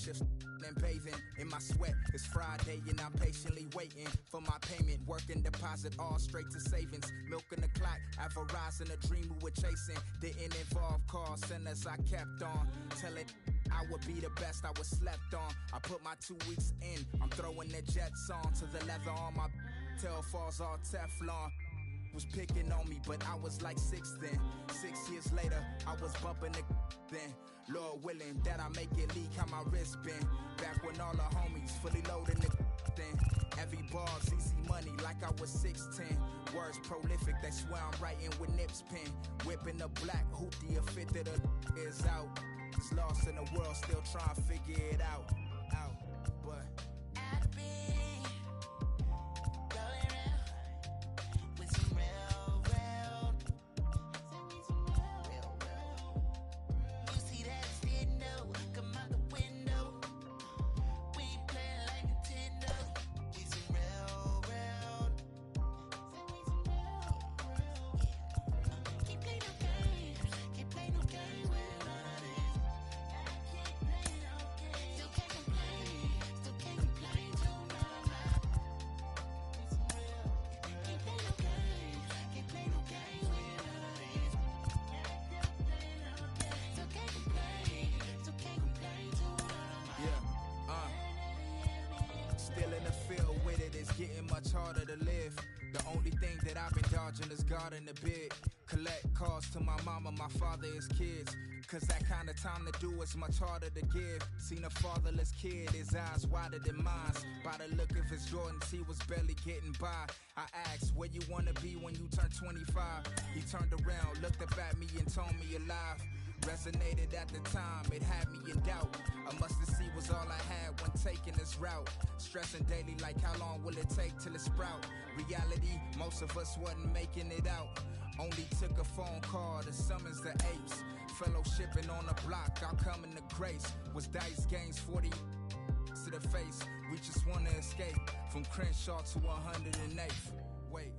shift and bathing in my sweat. It's Friday and I'm patiently waiting for my payment. Working deposit all straight to savings. Milking the clock, advertising a dream we were chasing. Didn't involve call centers, I kept on telling I would be the best I was slept on. I put my 2 weeks in, I'm throwing the jets on to the leather on my tail falls all Teflon. Was picking on me, but I was like 6 then. 6 years later, I was bumping the then. Lord willing that I make it leak how my wrist been. Back when all the homies fully loading the then. Every bar's easy money like I was 6'10". Words prolific, they swear I'm writing with Nip's pen. Whipping the black hoopty, a fifth of the is out. It's lost in the world, still trying to figure it out. But still in the field with it, it's getting much harder to live. The only thing that I've been dodging is God in the bid. Collect calls to my mama, my father, his kids. Cause that kind of time to do is much harder to give. Seen a fatherless kid, his eyes wider than mine. By the look of his Jordans, he was barely getting by. I asked, where you wanna be when you turn 25? He turned around, looked up at me and told me alive. Resonated at the time, it had me in doubt. A must-see was all I had when taking this route. Stressing daily like how long will it take till it sprout? Reality, most of us wasn't making it out. Only took a phone call to summons the apes. Fellowshipping on the block, I'll come in the grace. Was dice games 40 to the face. We just wanna escape from Crenshaw to 108th. Wait.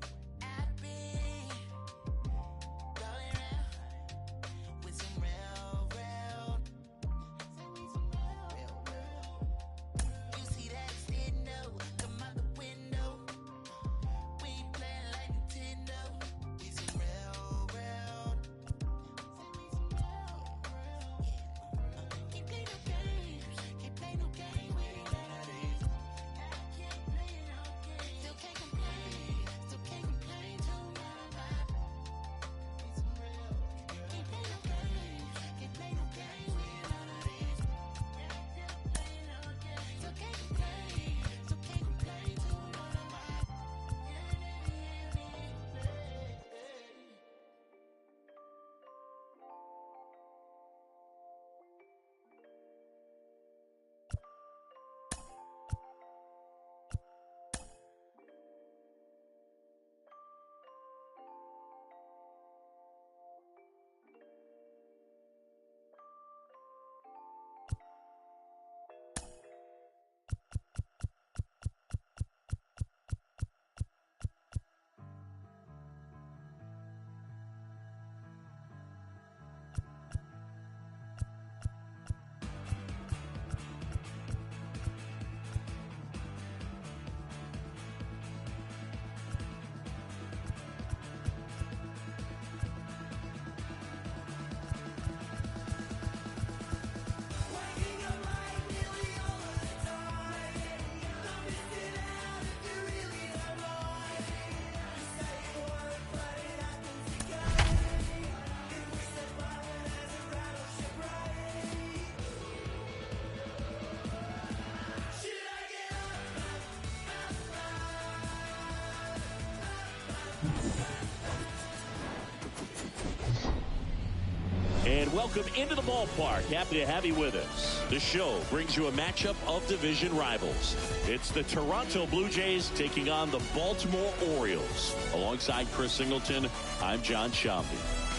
And welcome into the ballpark. Happy to have you with us. The show brings you a matchup of division rivals. It's the Toronto Blue Jays taking on the Baltimore Orioles. Alongside Chris Singleton, I'm John Shambi.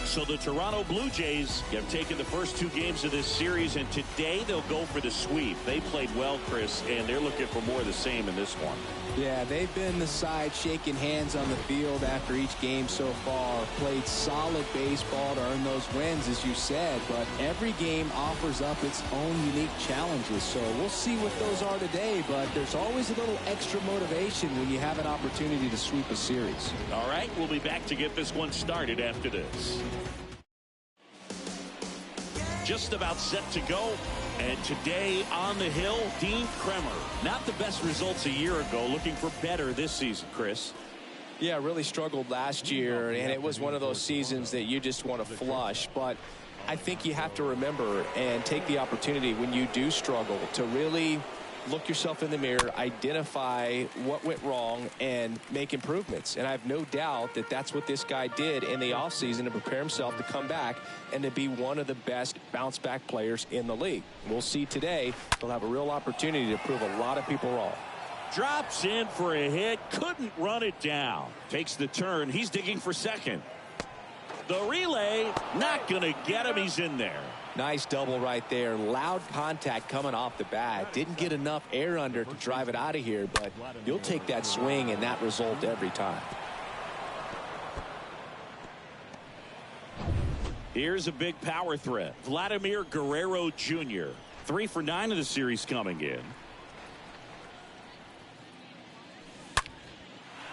So the Toronto Blue Jays have taken the first 2 games of this series, and today they'll go for the sweep. They played well, Chris, and they're looking for more of the same in this one. Yeah, they've been the side shaking hands on the field after each game so far. Played solid baseball to earn those wins, as you said, but every game offers up its own unique challenges. So we'll see what those are today, but there's always a little extra motivation when you have an opportunity to sweep a series. All right, we'll be back to get this one started after this. Just about set to go. And today on the hill, Dean Kremer. Not the best results a year ago. Looking for better this season, Chris. Yeah, really struggled last year, and it was one of those seasons that you just want to flush. But I think you have to remember and take the opportunity when you do struggle to really look yourself in the mirror, identify what went wrong, and make improvements. And I have no doubt that that's what this guy did in the offseason to prepare himself to come back and to be one of the best bounce-back players in the league. We'll see today. He'll have a real opportunity to prove a lot of people wrong. Drops in for a hit. Couldn't run it down. Takes the turn. He's digging for second. The relay, not going to get him. He's in there. Nice double right there. Loud contact coming off the bat. Didn't get enough air under to drive it out of here, but you'll take that swing and that result every time. Here's a big power threat. Vladimir Guerrero Jr. 3 for 9 of the series coming in.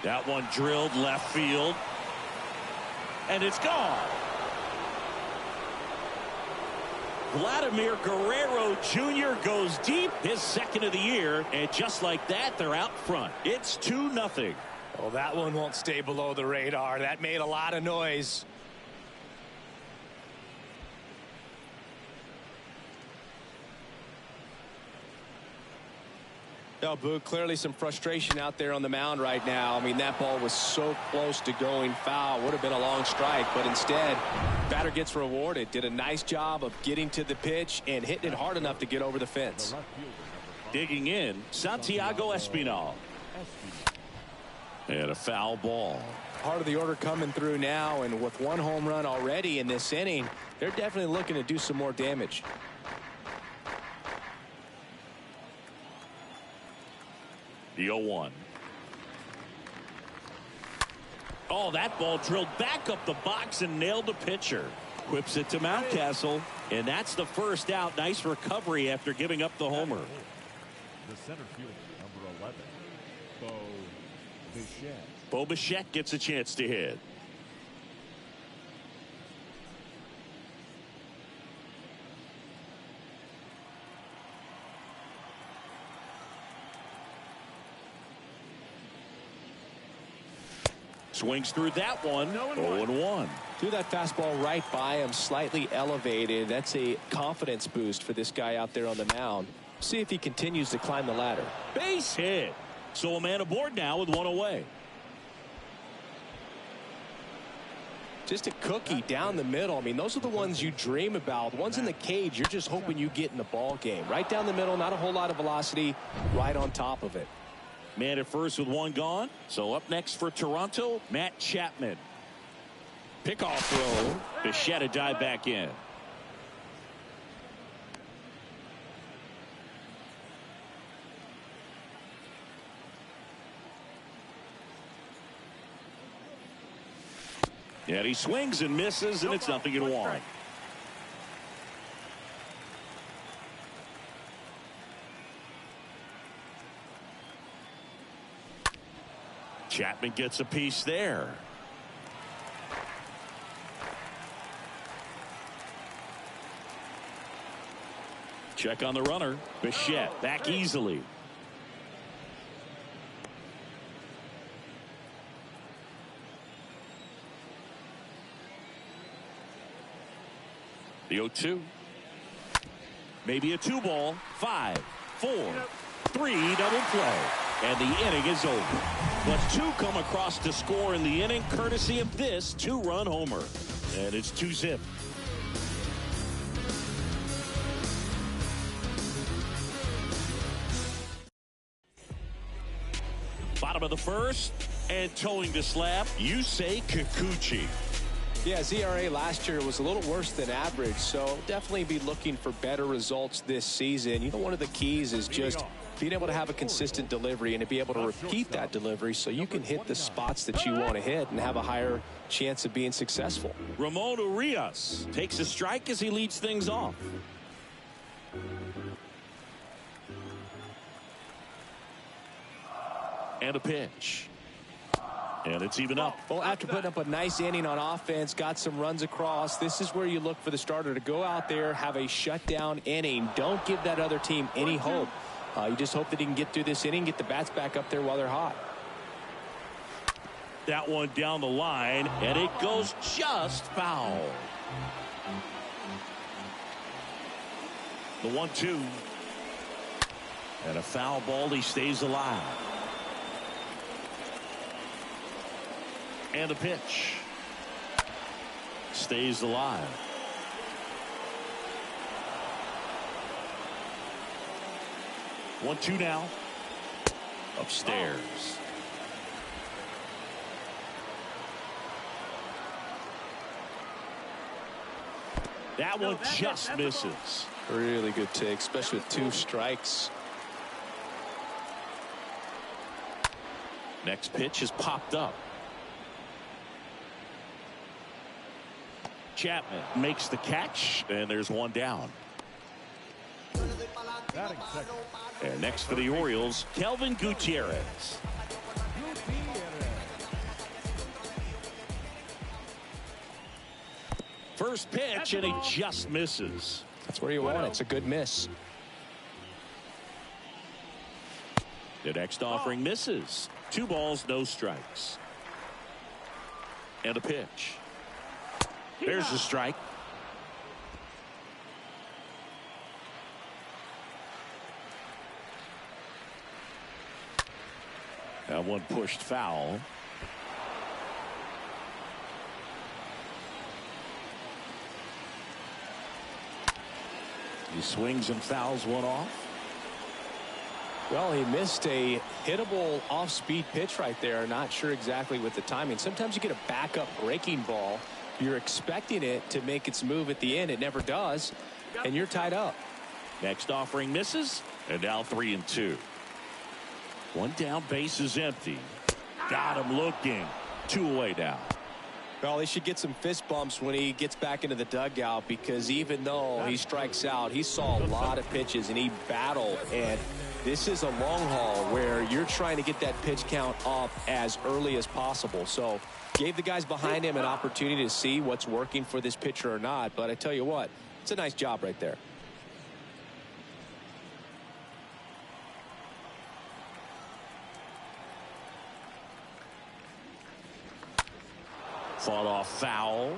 That one drilled left field. And it's gone. Vladimir Guerrero Jr. goes deep, his second of the year, and just like that, they're out front. It's 2-0. Well, that one won't stay below the radar. That made a lot of noise. No, Boo, clearly some frustration out there on the mound right now. I mean, that ball was so close to going foul. Would have been a long strike, but instead, batter gets rewarded. Did a nice job of getting to the pitch and hitting it hard enough to get over the fence. Digging in, Santiago Espinal. And a foul ball. Part of the order coming through now, and with 1 home run already in this inning, they're definitely looking to do some more damage. The 0-1. Oh, that ball drilled back up the box and nailed the pitcher. Whips it to Mountcastle, and that's the first out. Nice recovery after giving up the homer. The center fielder, number 11, Bo Bichette. Bo Bichette gets a chance to hit. Swings through that one. 0-1. Threw that fastball right by him, slightly elevated. That's a confidence boost for this guy out there on the mound. See if he continues to climb the ladder. Base hit. So a man aboard now with 1 away. Just a cookie down the middle. I mean, those are the ones you dream about. The ones in the cage, you're just hoping you get in the ball game. Right down the middle, not a whole lot of velocity, right on top of it. Man at first with 1 gone. So up next for Toronto, Matt Chapman. Pickoff throw. Bichette a dive back in. And he swings and misses, and it's 0-1. Chapman gets a piece there. Check on the runner. Bichette back easily. The 0-2. Maybe a 2-ball. 5, 4, 3 double play. And the inning is over. But 2 come across to score in the inning, courtesy of this 2-run homer. And it's 2-zip. Bottom of the first, and towing the slab, Yusei Kikuchi. Yeah, his ERA last year was a little worse than average, so definitely be looking for better results this season. You know, one of the keys is just being able to have a consistent delivery and to be able to repeat that delivery so you can hit the spots that you want to hit and have a higher chance of being successful. Ramon Urias takes a strike as he leads things off. And a pitch. And it's even up. Well, after putting up a nice inning on offense, got some runs across, this is where you look for the starter to go out there, have a shutdown inning. Don't give that other team any hope. You just hope that he can get through this inning, get the bats back up there while they're hot. That one down the line, and it goes just foul. The 1-2. And a foul ball. He stays alive. And a pitch. Stays alive. One, two now. Upstairs. That one just misses. Really good take, especially with 2 strikes. Next pitch is popped up. Chapman makes the catch, and there's one down. And next for the Orioles, Kelvin Gutierrez. First pitch, and he just misses. That's where you want it. It's a good miss. The next offering misses. 2 balls, no strikes. And a pitch. There's the strike. That one pushed foul. He swings and fouls one off. Well, he missed a hittable off-speed pitch right there. Not sure exactly with the timing. Sometimes you get a backup breaking ball. You're expecting it to make its move at the end. It never does, and you're tied up. Next offering misses, and now 3-2. One down, base is empty. Got him looking. 2 away now. Well, he should get some fist bumps when he gets back into the dugout, because even though he strikes out, he saw a lot of pitches and he battled. And this is a long haul where you're trying to get that pitch count up as early as possible. So gave the guys behind him an opportunity to see what's working for this pitcher or not. But I tell you what, it's a nice job right there. Fought off foul.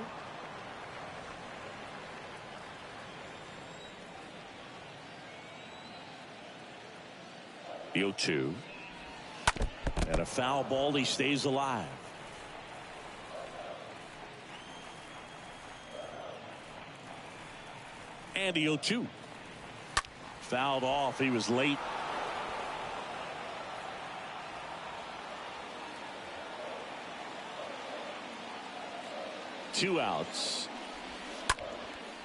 The 0-2. And a foul ball. He stays alive. And the 0-2. Fouled off. He was late. Two outs.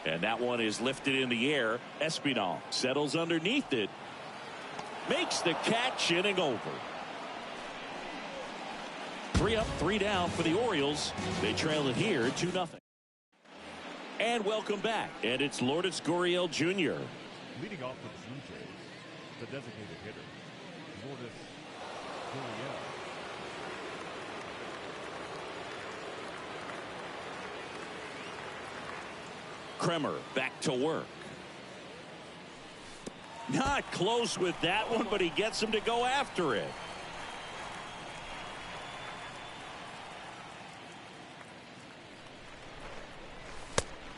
And that one is lifted in the air. Espinal settles underneath it. Makes the catch, inning over. 3 up, 3 down for the Orioles. They trail it here 2-0. And welcome back. And it's Lourdes Gurriel Jr. Leading off for the Blue Jays, the designated hitter, Lourdes Gurriel. Kremer back to work. Not close with that one, but he gets him to go after it.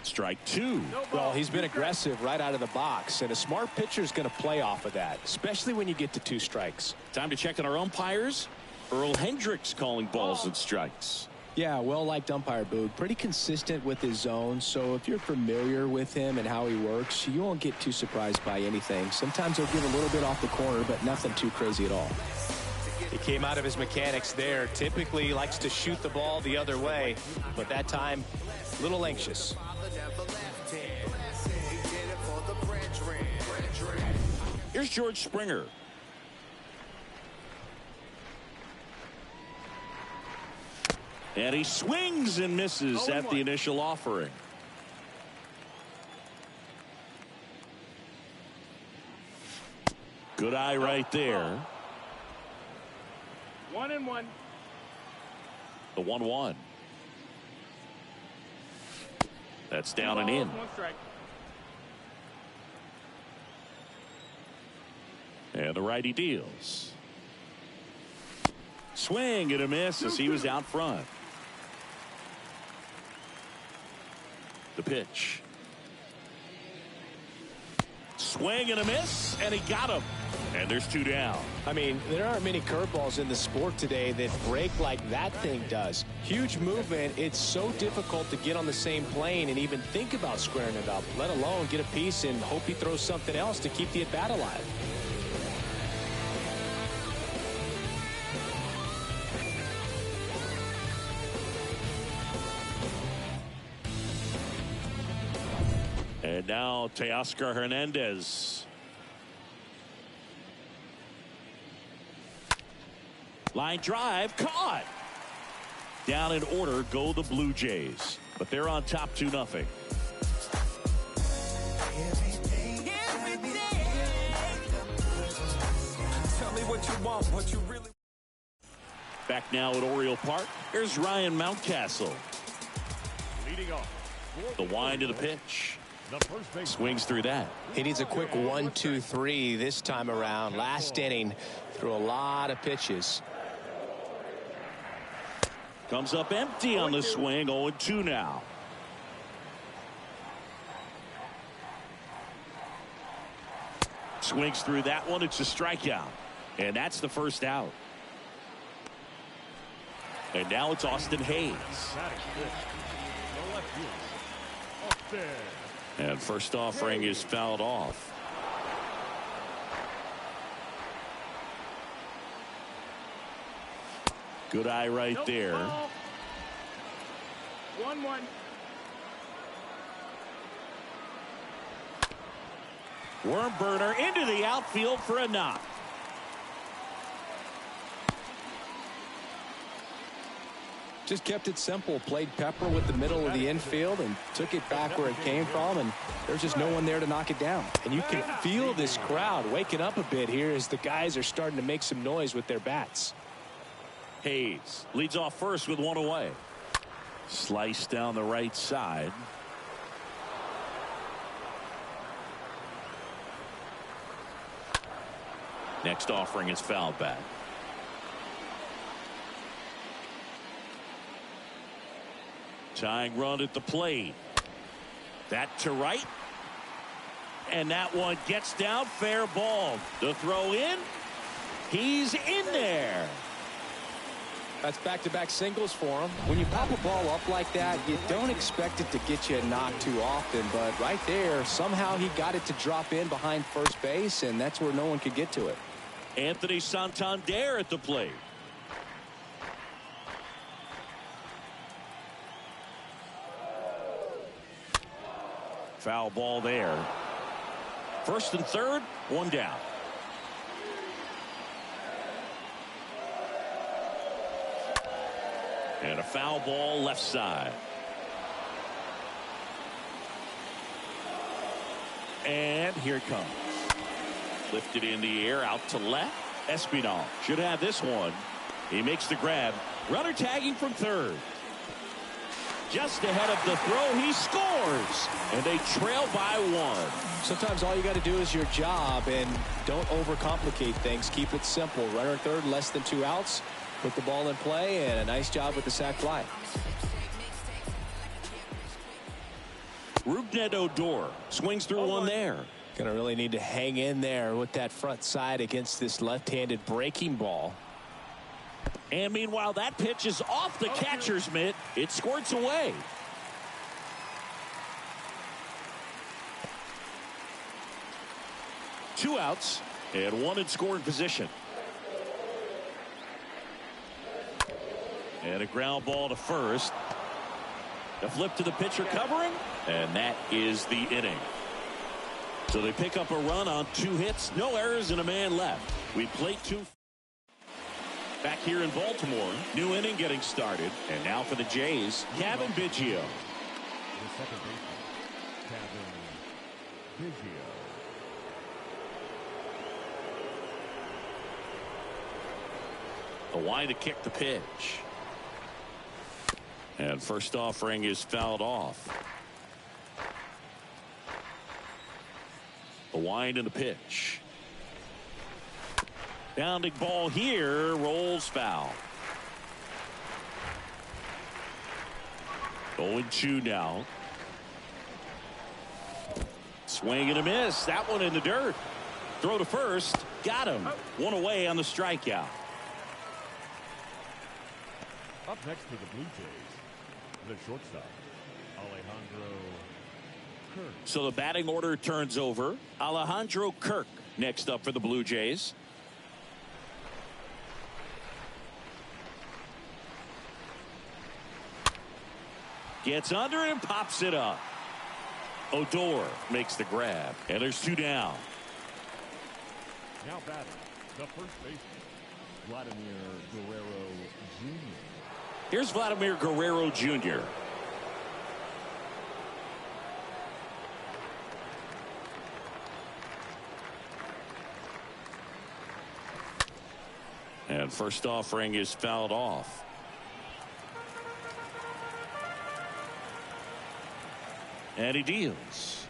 Strike 2. Well, he's been aggressive right out of the box, and a smart pitcher is going to play off of that, especially when you get to 2 strikes. Time to check on our umpires. Earl Hendricks calling balls and strikes. Yeah, well-liked umpire, Boog. Pretty consistent with his zone, so if you're familiar with him and how he works, you won't get too surprised by anything. Sometimes he'll give a little bit off the corner, but nothing too crazy at all. He came out of his mechanics there. Typically likes to shoot the ball the other way, but that time a little anxious. Here's George Springer. And he swings and misses at the initial offering. Good eye right there. 1-1. The 1-1. That's down and in. 1 strike. And the righty deals. Swing and a miss as he was out front. The pitch. Swing and a miss, and he got him. And there's 2 down. I mean, there aren't many curveballs in the sport today that break like that thing does. Huge movement. It's so difficult to get on the same plane and even think about squaring it up, let alone get a piece and hope he throws something else to keep the at-bat alive. And now Teoscar Hernandez. Line drive caught. Down in order go the Blue Jays, but they're on top 2-0. Tell me what you want, what you really. Back now at Oriole Park. Here's Ryan Mountcastle. Leading off. The wind of the pitch. The first base. Swings through that. He needs a quick 1-2-3 this time around. Last inning, threw a lot of pitches. Comes up empty on the swing. 0-2 now. Swings through that one. It's a strikeout. And that's the first out. And now it's Austin Hayes. The left field. Up there. And first offering is fouled off. Good eye right there. 1-1. Worm burner into the outfield for a knock. Just kept it simple. Played pepper with the middle of the infield and took it back where it came from, and there's just no one there to knock it down. And you can feel this crowd waking up a bit here as the guys are starting to make some noise with their bats. Hayes leads off first with 1 away. Slice down the right side. Next offering is fouled back. Tying run at the plate. That to right. And that one gets down. Fair ball. The throw in. He's in there. That's back-to-back singles for him. When you pop a ball up like that, you don't expect it to get you a knock too often, but right there, somehow he got it to drop in behind first base, and that's where no one could get to it. Anthony Santander at the plate. Foul ball there. First and third, 1 down. And a foul ball left side. And here it comes. Lifted in the air out to left. Espinal should have this one. He makes the grab. Runner tagging from third. Just ahead of the throw, he scores. And they trail by 1. Sometimes all you got to do is your job and don't overcomplicate things. Keep it simple. Runner third, less than 2 outs. Put the ball in play, and a nice job with the sac fly. Rougned Odor swings through one there. Gonna really need to hang in there with that front side against this left-handed breaking ball. And meanwhile, that pitch is off the catcher's mitt. It squirts away. Two outs and one in scoring position. And a ground ball to first. A flip to the pitcher covering. And that is the inning. So they pick up a run on 2 hits. No errors and a man left. We played 2. Back here in Baltimore. New inning getting started. And now for the Jays, Kevin Biggio. The second baseman, Kevin Biggio. The line to kick the pitch. And first offering is fouled off. The wind and the pitch. Bounding ball here, rolls foul. 0-2 now. Swing and a miss. That one in the dirt. Throw to first. Got him. 1 away on the strikeout. Up next for the Blue Jays, the shortstop, Alejandro Kirk. So the batting order turns over. Alejandro Kirk next up for the Blue Jays. Gets under it and pops it up. Odor makes the grab. And there's 2 down. Now batting, the first baseman, Vladimir Guerrero Jr. Here's Vladimir Guerrero Jr. And first offering is fouled off. And he deals.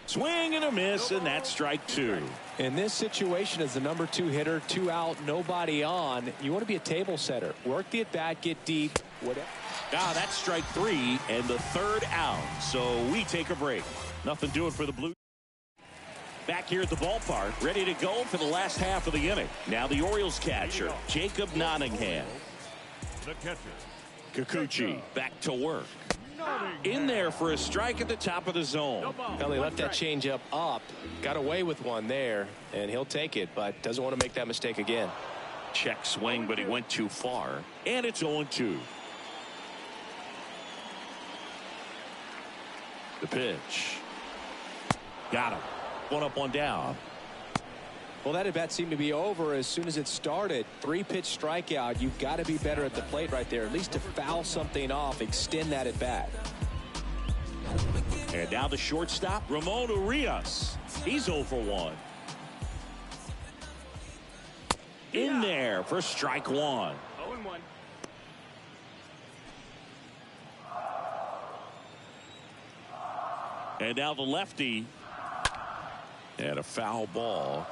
Swing and a miss, and that's strike 2. In this situation, as the number 2 hitter, 2 out, nobody on, you want to be a table setter. Work the at-bat, get deep. Whatever. Now that's strike 3 and the 3rd out. So we take a break. Nothing doing for the Blues. Back here at the ballpark, ready to go for the last half of the inning. Now the Orioles catcher, Jacob Nottingham. The catcher, Kikuchi back to work. In there for a strike at the top of the zone. Well, he left that changeup up, got away with one there, and he'll take it, but doesn't want to make that mistake again. Check swing, but he went too far. And it's 0-2. The pitch. Got him. 1 up, 1 down. Well, that at bat seemed to be over as soon as it started. 3-pitch strikeout. You've got to be better at the plate right there, at least to foul something off, extend that at bat. And now the shortstop, Ramon Urias. He's 0 for 1. In there for strike 1. 0-1. And now the lefty. And a foul ball.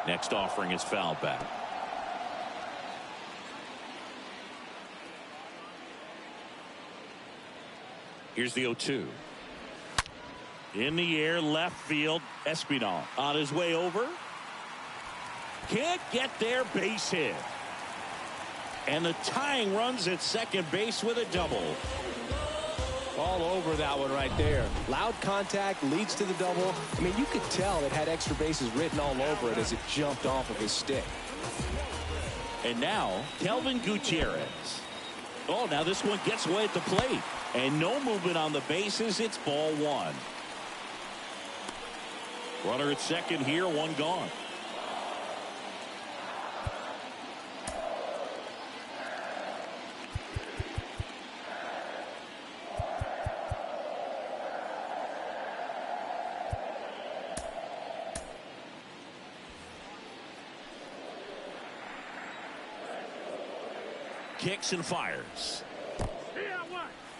Next offering is fouled back. Here's the 0-2. In the air, left field, Espinal on his way over. Can't get there, base hit. And the tying runs at second base with a double. All over that one right there. Loud contact leads to the double. I mean, you could tell it had extra bases written all over it as it jumped off of his stick. And now Kelvin Gutierrez. Oh, now this one gets away at the plate. And no movement on the bases. It's ball 1. Runner at second here, 1 gone. Kicks and fires.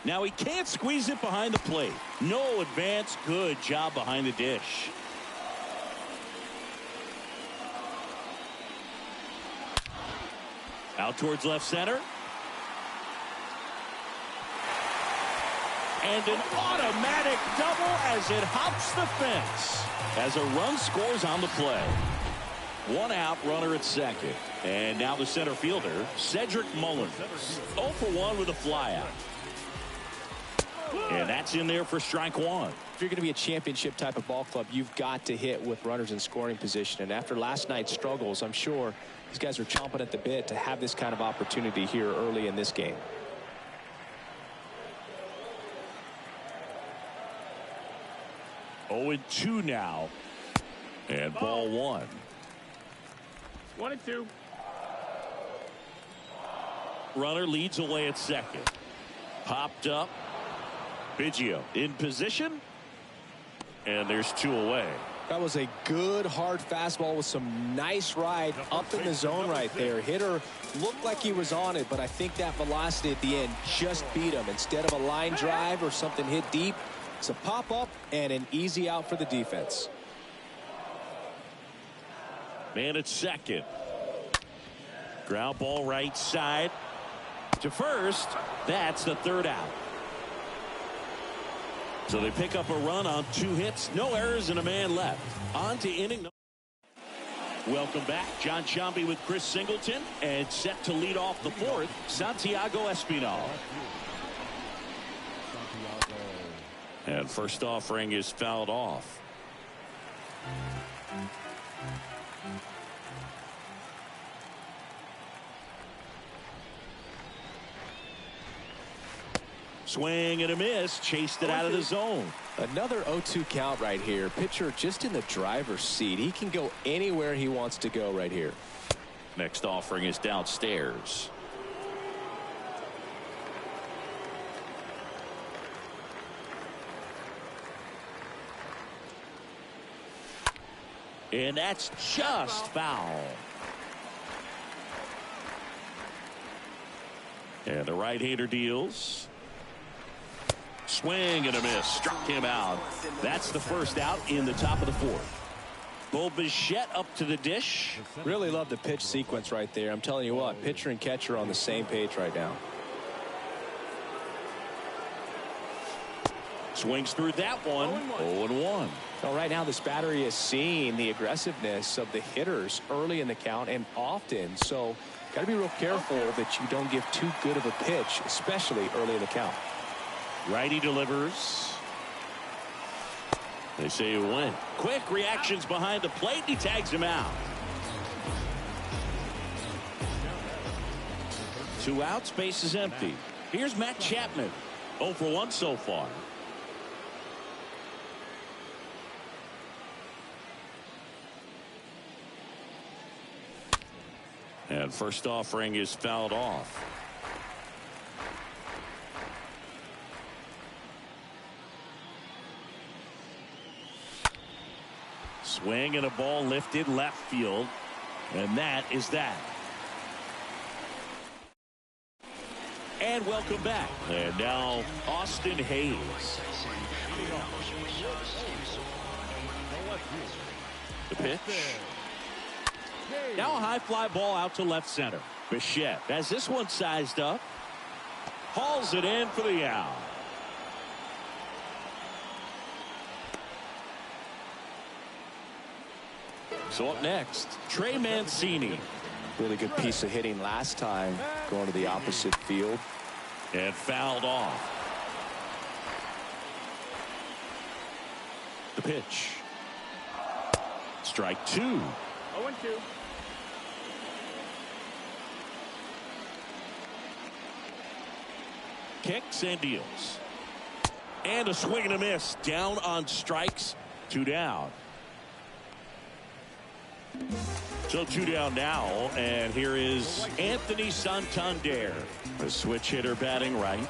Now he can't squeeze it behind the plate. No advance. Good job behind the dish. Out towards left center. And an automatic double as it hops the fence. As a run scores on the play. 1 out, runner at second. And now the center fielder, Cedric Mullins. 0 for 1 with a flyout. And that's in there for strike one. If you're going to be a championship type of ball club, you've got to hit with runners in scoring position. And after last night's struggles, I'm sure these guys are chomping at the bit to have this kind of opportunity here early in this game. Oh, 2 now. And ball one. 1-2. Runner leads away at second. Popped up. Biggio in position. And there's 2 away. That was a good hard fastball with some nice ride up in the zone right there. Hitter looked like he was on it, but I think that velocity at the end just beat him. Instead of a line drive or something hit deep, it's a pop up and an easy out for the defense. Man at second. Ground ball right side to first. That's the 3rd out. So they pick up a run on 2 hits, no errors, and a man left. On to inning. Welcome back. John Sciambi with Chris Singleton, and set to lead off the 4th, Santiago Espinal. And first offering is fouled off. Swing and a miss. Chased it out of the zone. Another 0-2 count right here. Pitcher just in the driver's seat. He can go anywhere he wants to go right here. Next offering is downstairs. And that's just foul. And the right-hander deals. Swing and a miss. Struck him out. That's the first out in the top of the 4th. Bo Bichette up to the dish. Really love the pitch sequence right there. I'm telling you what, pitcher and catcher are on the same page right now. Swings through that one. 0-1. Well, right now this battery is seeing the aggressiveness of the hitters early in the count and often. So got to be real careful that you don't give too good of a pitch, especially early in the count. Righty delivers. They say you win. Quick reactions behind the plate. He tags him out. 2 outs. Base is empty. Here's Matt Chapman. 0 for 1 so far. And first offering is fouled off. Swing and a ball lifted left field. And that is that. And welcome back. And now Austin Hayes. The pitch. Now a high fly ball out to left center. Bichette has this one sized up. Hauls it in for the out. So up next, Trey Mancini. Really good piece of hitting last time, going to the opposite field. And fouled off. The pitch. Strike 2. 0-2. Kicks and deals. And a swing and a miss. Down on strikes. 2 down. So 2 down now, and here is Anthony Santander, a switch hitter batting right.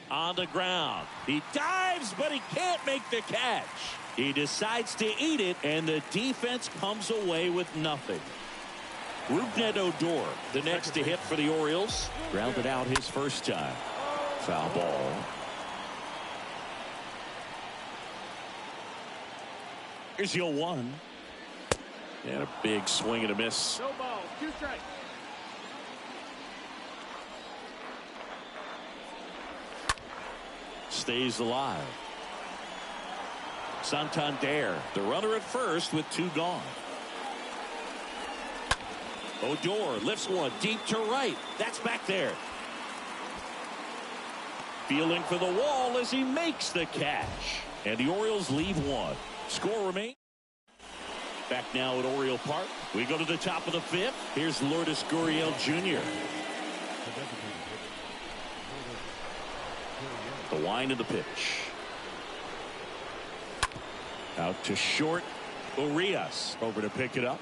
On the ground. He dives, but he can't make the catch. He decides to eat it, and the defense comes away with nothing. Rougned Odor, the next to hit for the Orioles, grounded out his first time. Foul ball. Here's the 0-1. And a big swing and a miss. No ball. 2 strikes. Stays alive. Santander, the runner at first with 2 gone. Odor lifts one deep to right. That's back there. Feeling for the wall as he makes the catch. And the Orioles lead one. Score remains. Back now at Oriole Park. We go to the top of the fifth. Here's Lourdes Gurriel Jr. The wind of the pitch. Out to short. Urias over to pick it up.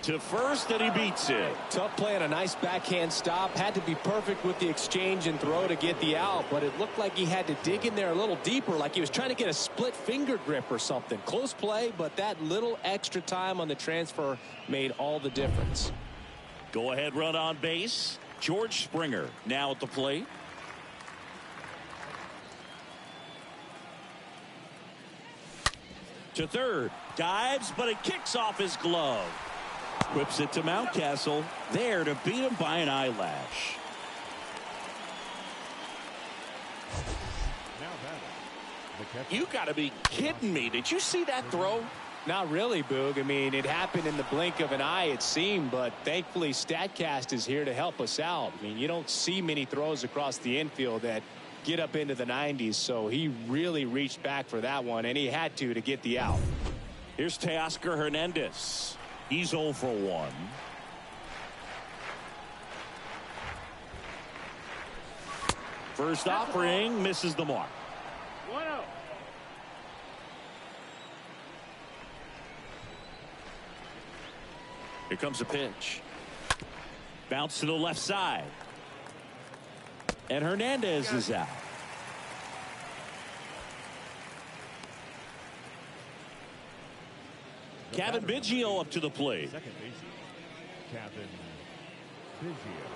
To first, and he beats it. Tough play and a nice backhand stop. Had to be perfect with the exchange and throw to get the out, but it looked like he had to dig in there a little deeper, like he was trying to get a split finger grip or something. Close play, but that little extra time on the transfer made all the difference. Go ahead run on base. George Springer now at the plate. To third. Dives, but it kicks off his glove. Whips it to Mountcastle. There to beat him by an eyelash. You got to be kidding me. Did you see that throw? Not really, Boog. I mean, it happened in the blink of an eye, it seemed, but thankfully StatCast is here to help us out. I mean, you don't see many throws across the infield that get up into the 90s, so he really reached back for that one, and he had to get the out. Here's Teoscar Hernandez. He's 0 for 1. First offering misses the mark. 1-0. Here comes a pitch. Bounce to the left side. And Hernandez is out. Kevin Biggio up to the plate. Second base, Kevin Biggio.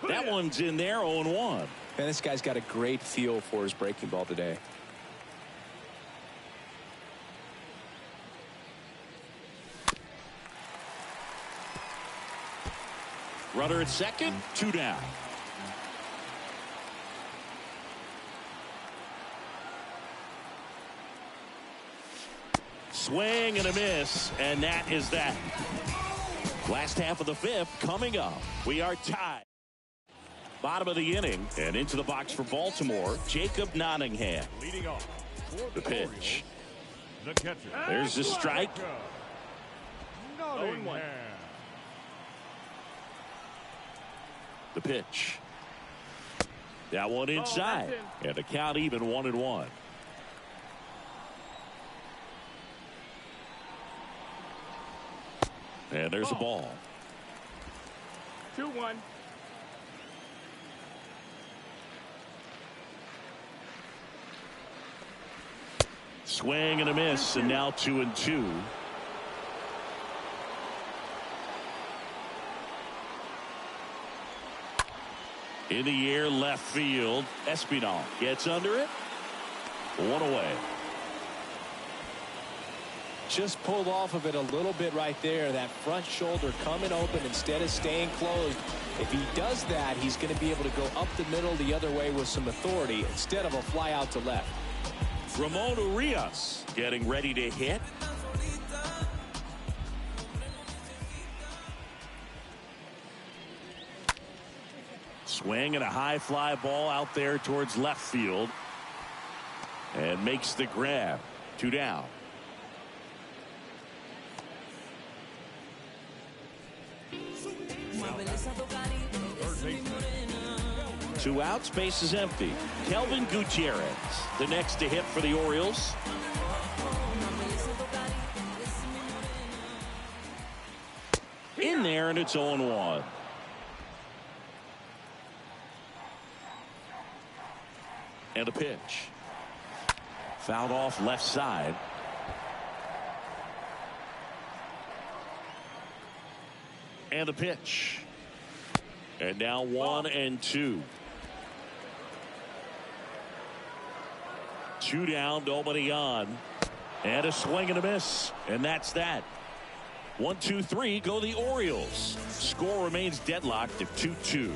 That one's in there, 0-1. And this guy's got a great feel for his breaking ball today. Runner at second, 2 down. Swing and a miss, and that is that. Last half of the fifth coming up. We are tied. Bottom of the inning, and into the box for Baltimore, Jacob Nottingham. Leading off. The pitch. The catcher. There's the strike. Nottingham. The pitch. That one inside. And the count even 1-1. And there's a ball. 2-1. Swing and a miss, and now 2-2. In the air, left field. Espinal gets under it. 1 away. Just pulled off of it a little bit right there. That front shoulder coming open instead of staying closed. If he does that, he's going to be able to go up the middle the other way with some authority instead of a fly out to left. Ramon Urias getting ready to hit. Swing and a high fly ball out there towards left field. And makes the grab. 2 down. Two outs, base is empty. Kelvin Gutierrez, the next to hit for the Orioles. In there, and it's 0-1. And a pitch. Fouled off left side. And a pitch. And now 1-2. 2 down, nobody on. And a swing and a miss. And that's that. 1, 2, 3 go the Orioles. Score remains deadlocked at 2-2.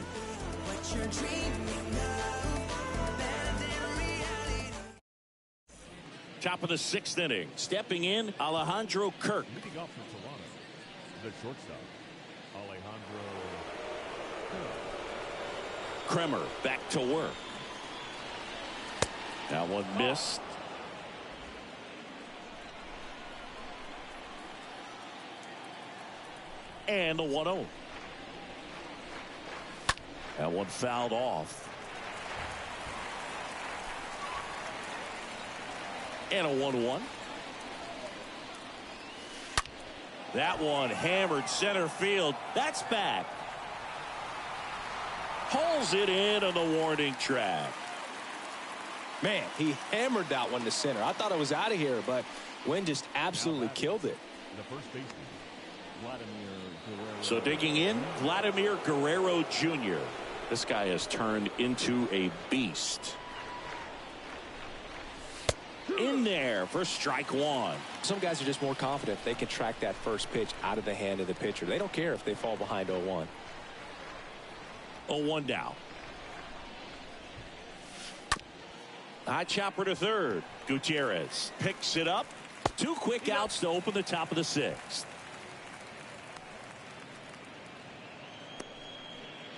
Top of the 6th inning. Stepping in, Alejandro Kirk. Leading off for Toronto, the shortstop, Alejandro Kirk. Kremer back to work. That one missed. And the 1-0. That one fouled off. And a 1-1. That one hammered center field. That's back. Pulls it in on the warning track. Man, he hammered that one to center. I thought it was out of here, but Wynn just absolutely killed it. The first baseman, Vladimir Guerrero. So digging in, Vladimir Guerrero Jr. This guy has turned into a beast. In there for strike one. Some guys are just more confident they can track that first pitch out of the hand of the pitcher. They don't care if they fall behind 0-1. 0-1 down. High chopper to third. Gutierrez picks it up. 2 quick outs to open the top of the 6th.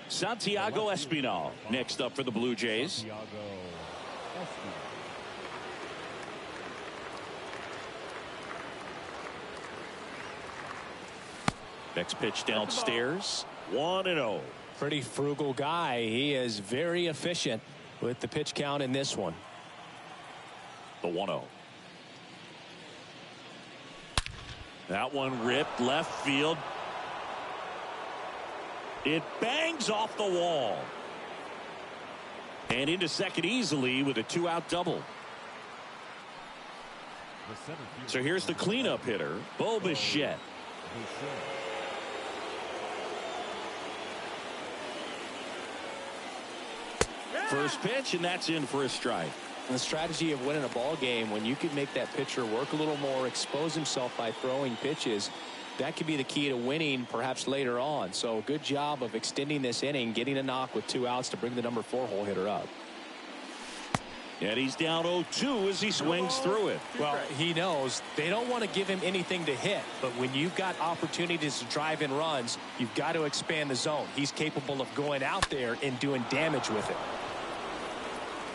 Santiago Espinal next up for the Blue Jays. Santiago Espinal. Next pitch downstairs. 1-0. Pretty frugal guy. He is very efficient with the pitch count in this one. The 1-0. That one ripped left field. It bangs off the wall. And into second easily with a 2-out double. So here's the cleanup hitter, Bo Bichette. First pitch, and that's in for a strike. And the strategy of winning a ball game, when you can make that pitcher work a little more, expose himself by throwing pitches, that could be the key to winning perhaps later on. So good job of extending this inning, getting a knock with 2 outs to bring the number 4 hole hitter up. And he's down 0-2 as he swings through it. Well, he knows they don't want to give him anything to hit, but when you've got opportunities to drive in runs, you've got to expand the zone. He's capable of going out there and doing damage with it.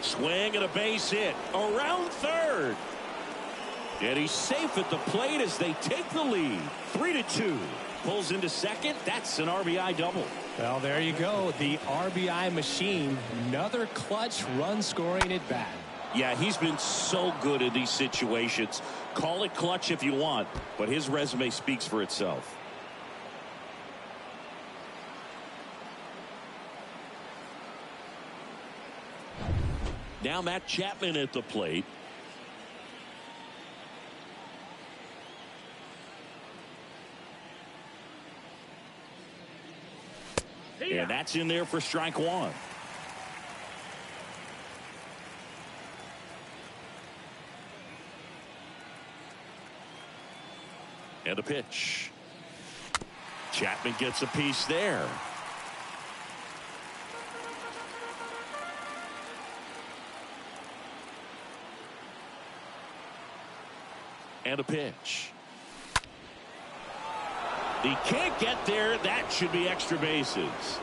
Swing and a base hit around third. And he's safe at the plate as they take the lead. 3-2. Pulls into second. That's an RBI double. Well, there you go. The RBI machine. Another clutch run scoring at bat. Yeah, he's been so good in these situations. Call it clutch if you want, but his resume speaks for itself. Now Matt Chapman at the plate. And that's in there for strike one. And a pitch. Chapman gets a piece there. And a pitch. He can't get there. That should be extra bases.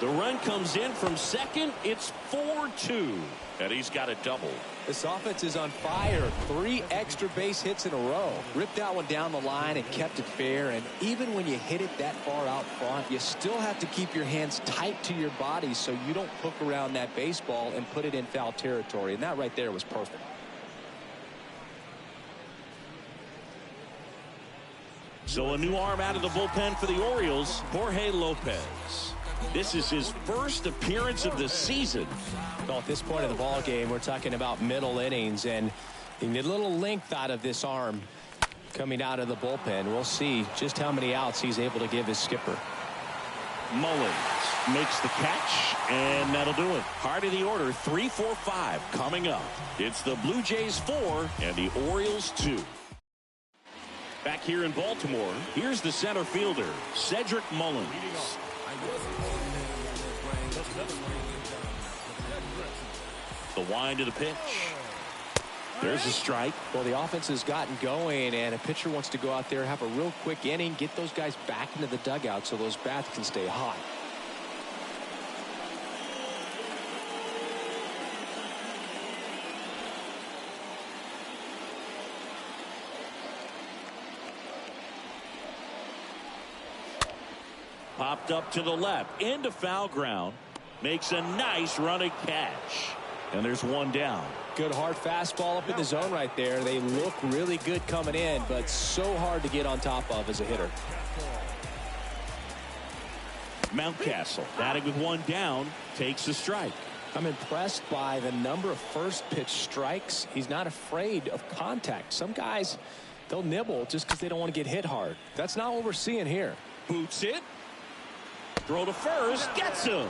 The run comes in from second. It's 4-2. And he's got a double. This offense is on fire. 3 extra base hits in a row. Ripped that one down the line and kept it fair. And even when you hit it that far out front, you still have to keep your hands tight to your body so you don't hook around that baseball and put it in foul territory. And that right there was perfect. So a new arm out of the bullpen for the Orioles, Jorge Lopez. This is his first appearance of the season. Well, at this point of the ball game, we're talking about middle innings, and you need a little length out of this arm coming out of the bullpen. We'll see just how many outs he's able to give his skipper. Mullins makes the catch, and that'll do it. Heart of the order, 3, 4, 5 coming up. It's the Blue Jays 4 and the Orioles 2. Back here in Baltimore, here's the center fielder, Cedric Mullins. The wind of the pitch. There's a strike. Well, the offense has gotten going, and a pitcher wants to go out there, have a real quick inning, get those guys back into the dugout so those bats can stay hot. Popped up to the left, into foul ground. Makes a nice running catch. And there's one down. Good hard fastball up in the zone right there. They look really good coming in, but so hard to get on top of as a hitter. Mountcastle batting with one down, takes a strike. I'm impressed by the number of first pitch strikes. He's not afraid of contact. Some guys, they'll nibble just because they don't want to get hit hard. That's not what we're seeing here. Boots it. Throw to first, gets him.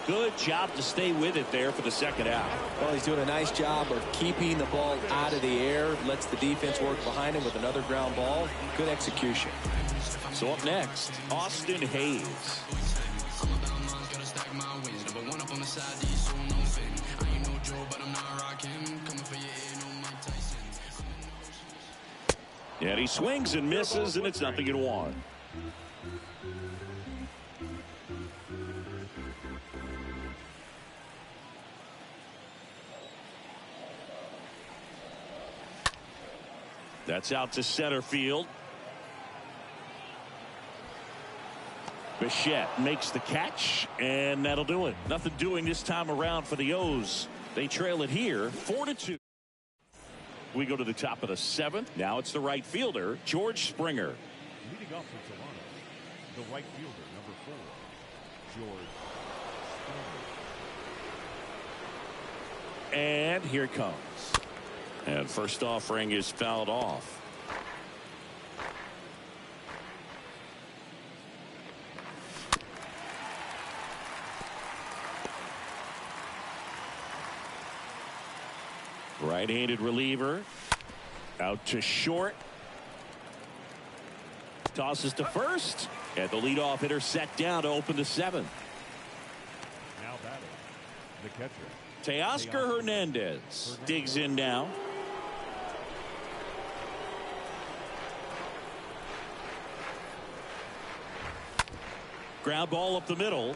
Good job to stay with it there for the second out. Well, he's doing a nice job of keeping the ball out of the air. Lets the defense work behind him with another ground ball. Good execution. So up next, Austin Hayes. And he swings and misses, and it's 0-1. That's out to center field. Bichette makes the catch, and that'll do it. Nothing doing this time around for the O's. They trail it here, 4-2. We go to the top of the 7th. Now it's the right fielder, George Springer. Leading off for Toronto, the right fielder, number 4, George Springer. And here it comes. And first offering is fouled off. Right-handed reliever. Out to short. Tosses to first. And the leadoff hitter set down to open the 7th. Now batting, the catcher, Teoscar Hernandez digs in now. Ground ball up the middle.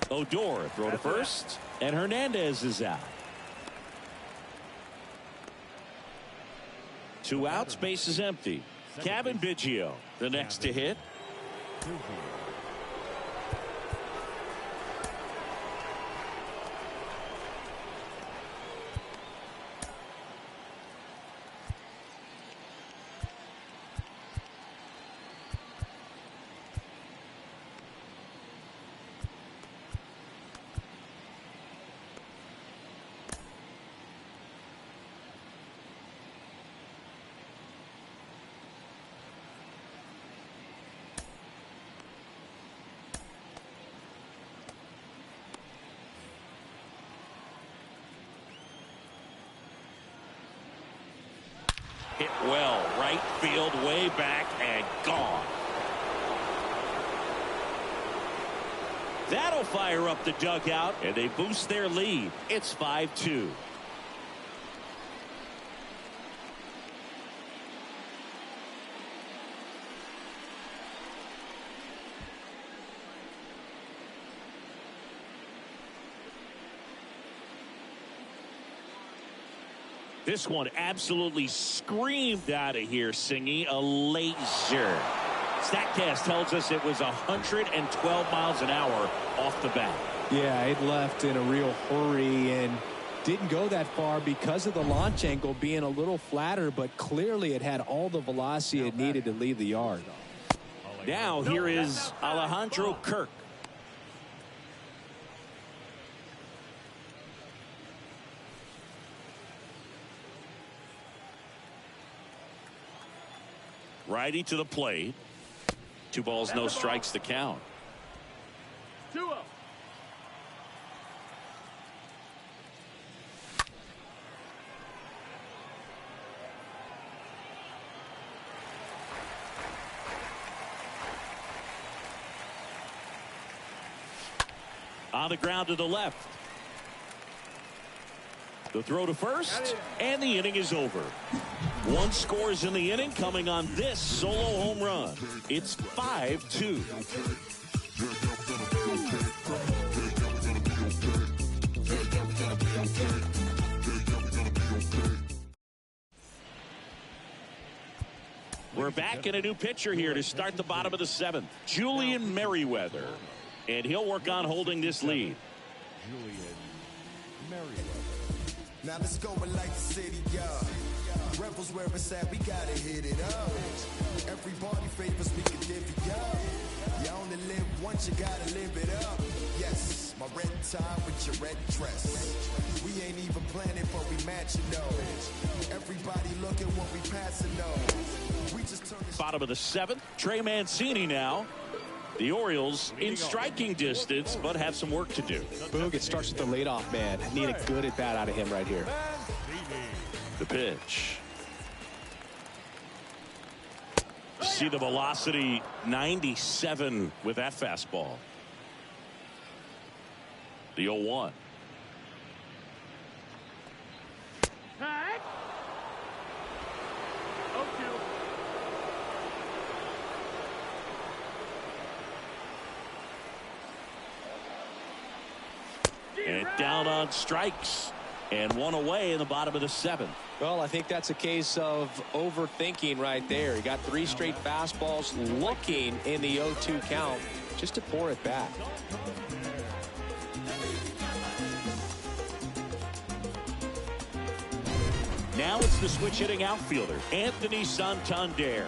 Odor throw to first, and Hernandez is out. 2 outs, base is empty. Kevin Biggio, the next to hit. Hit well, right field, way back, and gone. That'll fire up the dugout, and they boost their lead. It's 5-2. This one absolutely screamed out of here, Singy. A laser. StatCast tells us it was 112 miles an hour off the bat. Yeah, it left in a real hurry and didn't go that far because of the launch angle being a little flatter, but clearly it had all the velocity it needed to leave the yard. Now here is Alejandro Kirk. Righty to the plate. 2 balls, no strikes to count. 2-0. On the ground to the left. The throw to first, and the inning is over. One scores in the inning coming on this solo home run. It's 5-2. We're back in a new pitcher here to start the bottom of the seventh. Julian Merriweather. And he'll work on holding this lead. Julian Merriweather. Now let's go and light the city up. Rebels where it's at, we gotta hit it up. Everybody favors me can divvy up. You only live once, you gotta live it up. Yes, my red tie with your red dress. We ain't even planning, but we matching those. Everybody looking what we passing those. We just turn this Bottom of the seventh, Trey Mancini now. The Orioles in striking distance, but have some work to do. Boog, it starts with the leadoff man. Need a good at bat out of him right here. The pitch. See the velocity, 97 with that fastball. The 0-1. And down on strikes. And one away in the bottom of the seventh. Well, I think that's a case of overthinking right there. He got 3 straight fastballs looking in the 0-2 count just to pour it back. Now it's the switch hitting outfielder, Anthony Santander.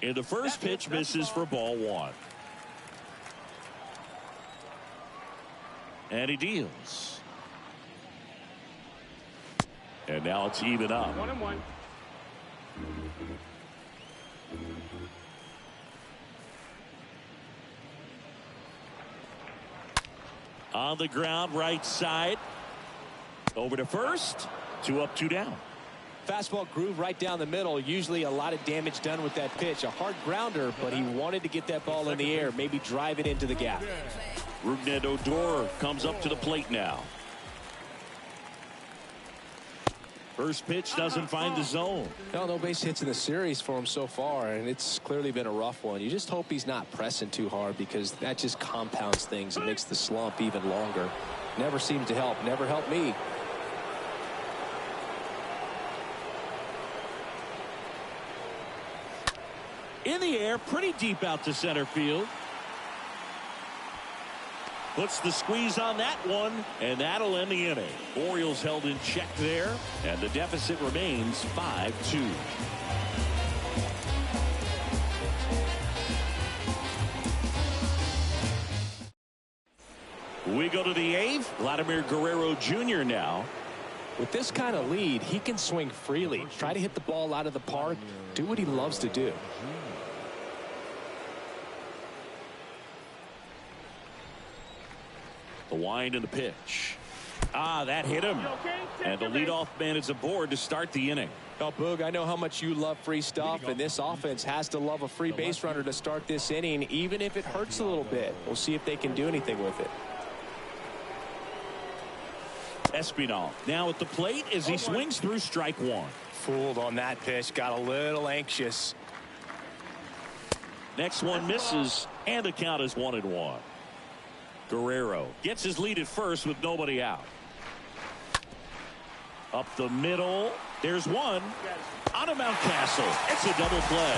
And the first pitch misses for ball 1. And he deals. And now it's even up. 1-1. On the ground, right side. Over to first. 2 up, 2 down. Fastball groove right down the middle. Usually a lot of damage done with that pitch. A hard grounder, but he wanted to get that ball in the air. Maybe drive it into the gap. Rougned Odor comes up to the plate now. First pitch doesn't find the zone. No base hits in the series for him so far, and it's clearly been a rough one. You just hope he's not pressing too hard, because that just compounds things and makes the slump even longer. Never seems to help. Never helped me. In the air, pretty deep out to center field. Puts the squeeze on that one, and that'll end the inning. Orioles held in check there, and the deficit remains 5-2. We go to the 8th. Vladimir Guerrero Jr. now. With this kind of lead, he can swing freely. Try to hit the ball out of the park. Do what he loves to do. The wind and the pitch. That hit him. And the leadoff man is aboard to start the inning. Oh, Boog, I know how much you love free stuff, and this offense has to love a free base runner to start this inning, even if it hurts a little bit. We'll see if they can do anything with it. Espinal now at the plate as he swings through strike 1. Fooled on that pitch. Got a little anxious. Next one misses, and the count is 1-1. Guerrero gets his lead at first with nobody out. Up the middle. There's one. On to Mountcastle. It's a double play.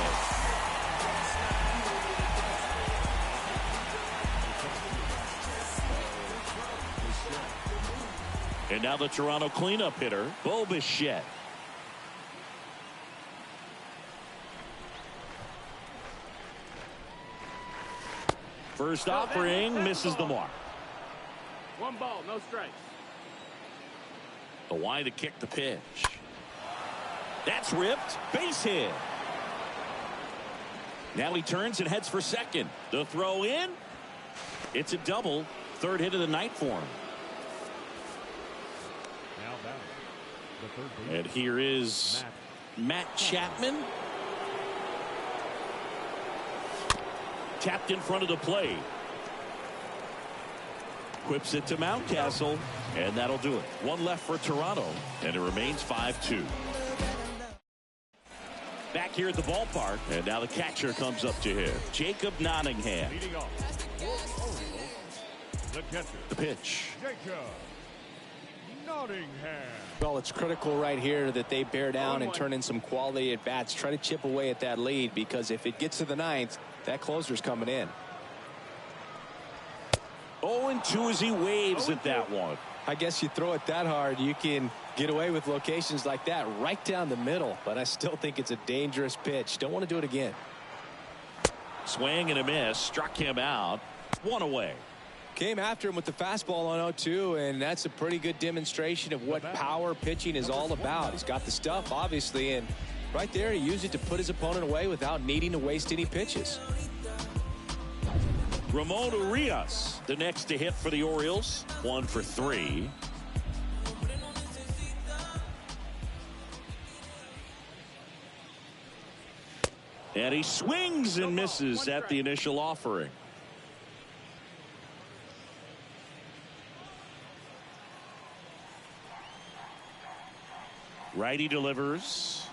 And now the Toronto cleanup hitter, Bo Bichette. First offering misses the mark. 1 ball, no strikes. The wind to kick the pitch. That's ripped. Base hit. Now he turns and heads for second. The throw in. It's a double. 3rd hit of the night for him. Now batting, the third baseman, And here is Matt Chapman. Tapped in front of the plate. Quips it to Mountcastle, and that'll do it. One left for Toronto, and it remains 5-2. Back here at the ballpark, and now the catcher comes up to him. Jacob Nottingham. Leading off. The catcher. The pitch. Jacob Nottingham. Well, it's critical right here that they bear down and turn in some quality at bats. Try to chip away at that lead, because if it gets to the ninth, that closer's coming in. 0-2 as he waves at that one. I guess you throw it that hard, you can get away with locations like that right down the middle. But I still think it's a dangerous pitch. Don't want to do it again. Swing and a miss. Struck him out. One away. Came after him with the fastball on 0-2, and that's a pretty good demonstration of what power pitching is all about. He's got the stuff, obviously, and right there he used it to put his opponent away without needing to waste any pitches. Ramon Urias, the next to hit for the Orioles. 1 for 3. And he swings and misses at the initial offering. Righty delivers.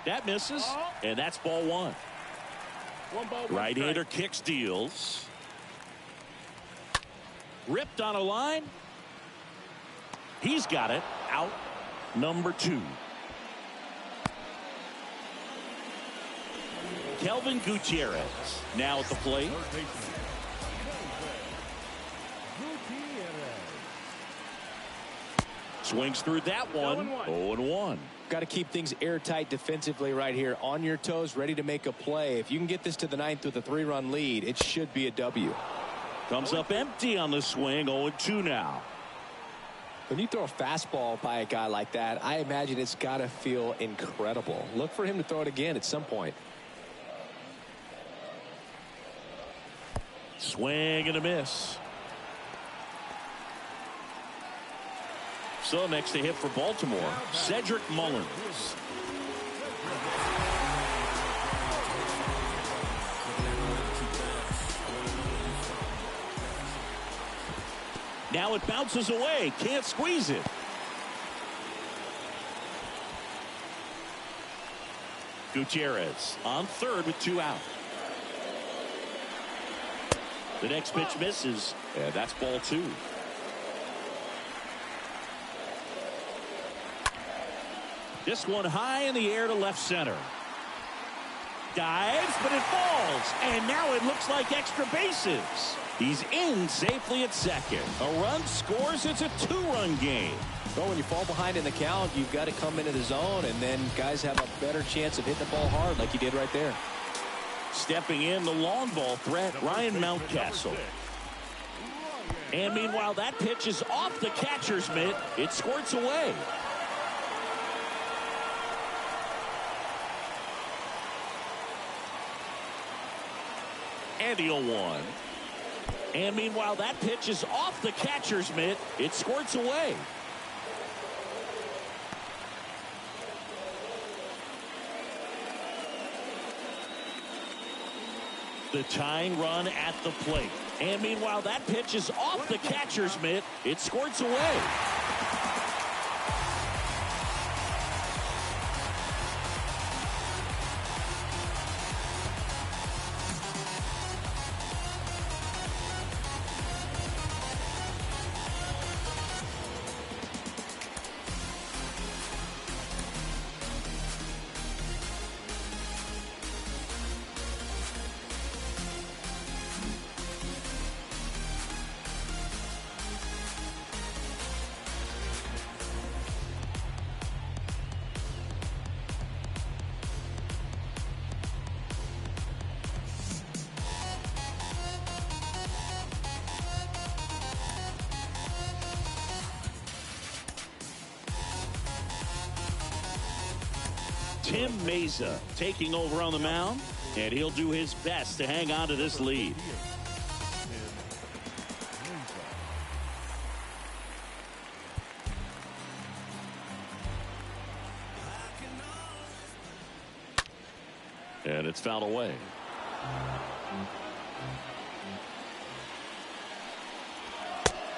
That misses, and that's ball 1. Right-hander kicks, deals. Ripped on a line. He's got it. Out number 2. Kelvin Gutierrez now at the plate. Swings through that one. 0-1. Got to keep things airtight defensively right here. On your toes, ready to make a play. If you can get this to the ninth with a 3-run lead, it should be a W. Comes up empty on the swing. 0-2 now. When you throw a fastball by a guy like that, I imagine it's got to feel incredible. Look for him to throw it again at some point. Swing and a miss. So next to hit for Baltimore, Cedric Mullins. Now it bounces away. Can't squeeze it. Gutierrez on third with 2 out. The next pitch misses, and that's ball 2. This one high in the air to left center. Dives, but it falls. And now it looks like extra bases. He's in safely at second. A run scores. It's a 2-run game. Well, when you fall behind in the count, you've got to come into the zone, and then guys have a better chance of hitting the ball hard like he did right there. Stepping in, the long ball threat, Ryan Mountcastle. And meanwhile, that pitch is off the catcher's mitt. It squirts away. And the 0-1. And meanwhile, that pitch is off the catcher's mitt. It squirts away. The tying run at the plate. And meanwhile, that pitch is off the catcher's mitt. It squirts away. Tim Mesa taking over on the mound, and he'll do his best to hang on to this lead. And it's fouled away.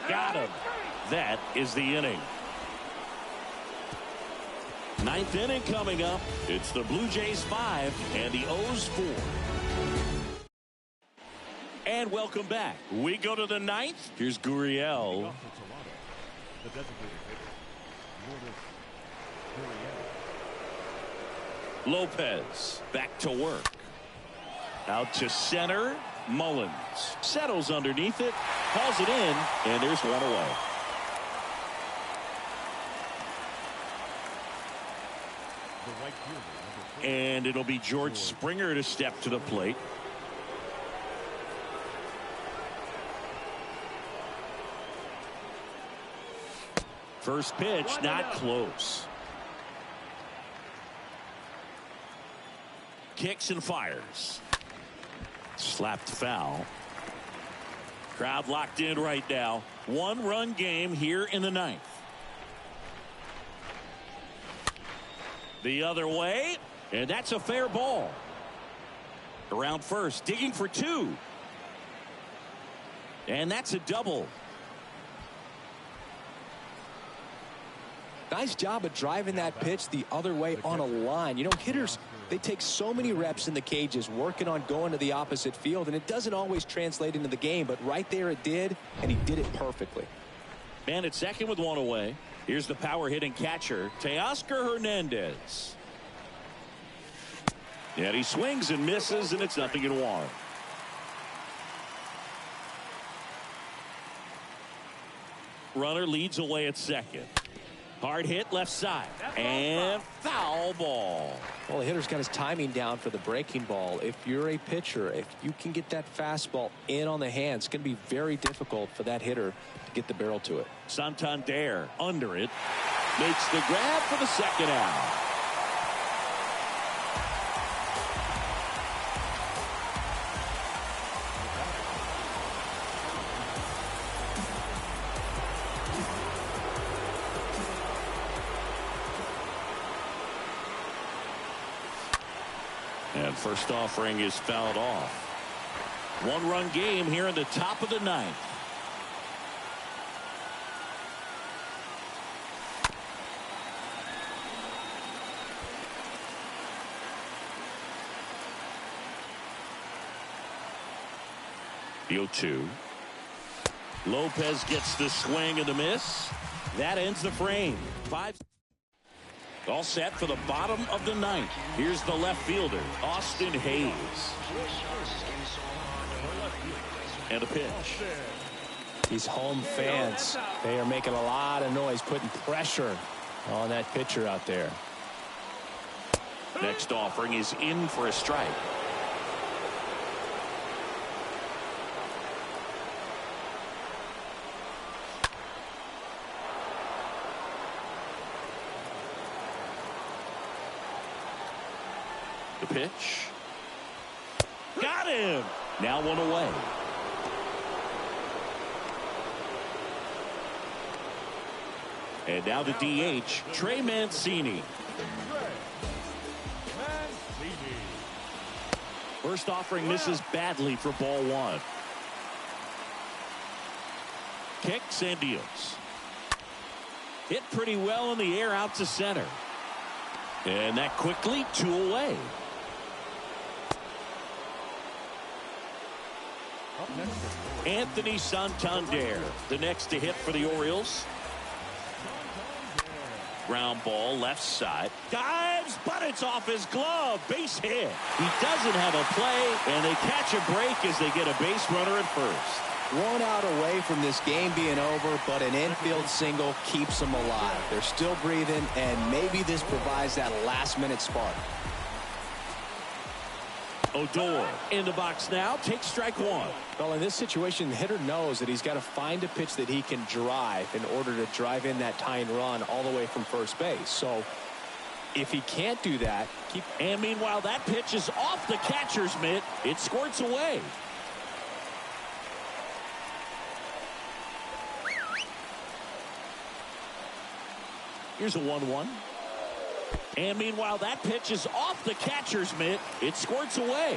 Got him. That is the inning. Ninth inning coming up. It's the Blue Jays 5 and the O's 4. And welcome back. We go to the ninth. Here's Gurriel. Lopez back to work. Out to center. Mullins settles underneath it, calls it in, and there's one away. And it'll be George Springer to step to the plate. First pitch, not close. Kicks and fires. Slapped foul. Crowd locked in right now. One-run game here in the ninth. The other way, and that's a fair ball. Around first, digging for two. And that's a double. Nice job of driving that pitch the other way on a line. You know, hitters, they take so many reps in the cages working on going to the opposite field, and it doesn't always translate into the game, but right there it did, and he did it perfectly. Man at second with one away. Here's the power hitting catcher, Teoscar Hernandez. And he swings and misses, and it's 0-1. Runner leads away at second. Hard hit left side. And foul ball. Well, the hitter's got his timing down for the breaking ball. If you're a pitcher, if you can get that fastball in on the hands, it's going to be very difficult for that hitter to get the barrel to it. Santander under it. Makes the grab for the second out. And first offering is fouled off. One-run game here in the top of the ninth. The 0-2. Lopez gets the swing and the miss. That ends the frame. 5. All set for the bottom of the ninth. Here's the left fielder, Austin Hayes. And a pitch. These home fans, they are making a lot of noise, putting pressure on that pitcher out there. Next offering is in for a strike. The pitch. Got him. Now one away. And now the DH, Trey Mancini. First offering misses badly for ball one. Kicks and deals. Hit pretty well in the air out to center. And that quickly, two away. Anthony Santander, the next to hit for the Orioles. Ground ball left side. Dives, but it's off his glove. Base hit. He doesn't have a play, and they catch a break as they get a base runner at first. One out away from this game being over, but an infield single keeps them alive. They're still breathing, and maybe this provides that last-minute spark. Odor in the box now. Takes strike one. Well, in this situation, the hitter knows that he's got to find a pitch that he can drive in order to drive in that tying run all the way from first base. So if he can't do that, and meanwhile, that pitch is off the catcher's mitt. It squirts away. Here's a 1-1. And meanwhile, that pitch is off the catcher's mitt. It squirts away.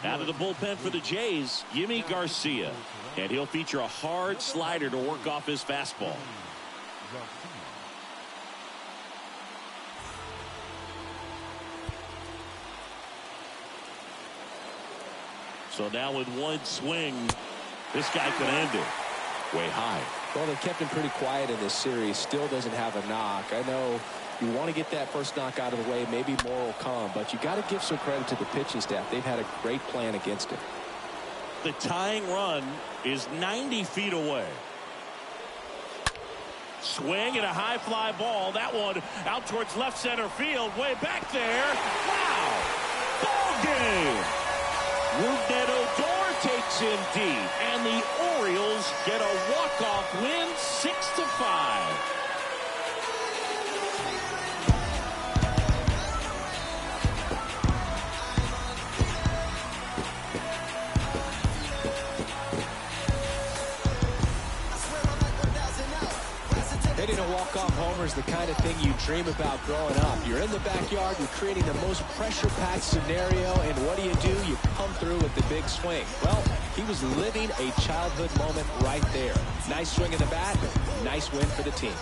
Out of the bullpen for the Jays, Yimi Garcia. And he'll feature a hard slider to work off his fastball. So now with one swing, this guy could end it. Way high. Well, they kept him pretty quiet in this series. Still doesn't have a knock. I know you want to get that first knock out of the way. Maybe more will come. But you got to give some credit to the pitching staff. They've had a great plan against him. The tying run is 90 feet away. Swing and a high fly ball. That one out towards left center field. Way back there. Wow. Ball game. Rougned Odor takes him deep. And the Orioles get a walk-off win 6-5. Hitting a walk-off homer is the kind of thing you dream about growing up. You're in the backyard, you're creating the most pressure-packed scenario, and what do? You come through with the big swing. Well, he was living a childhood moment right there. Nice swing in the bat, nice win for the team.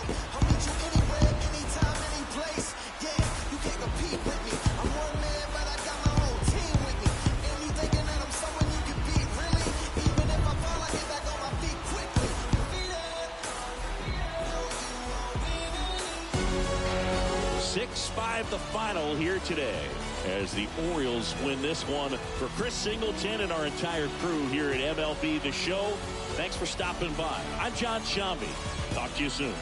The final here today as the Orioles win this one. For Chris Singleton and our entire crew here at MLB The Show, thanks for stopping by. I'm John Shambi. Talk to you soon.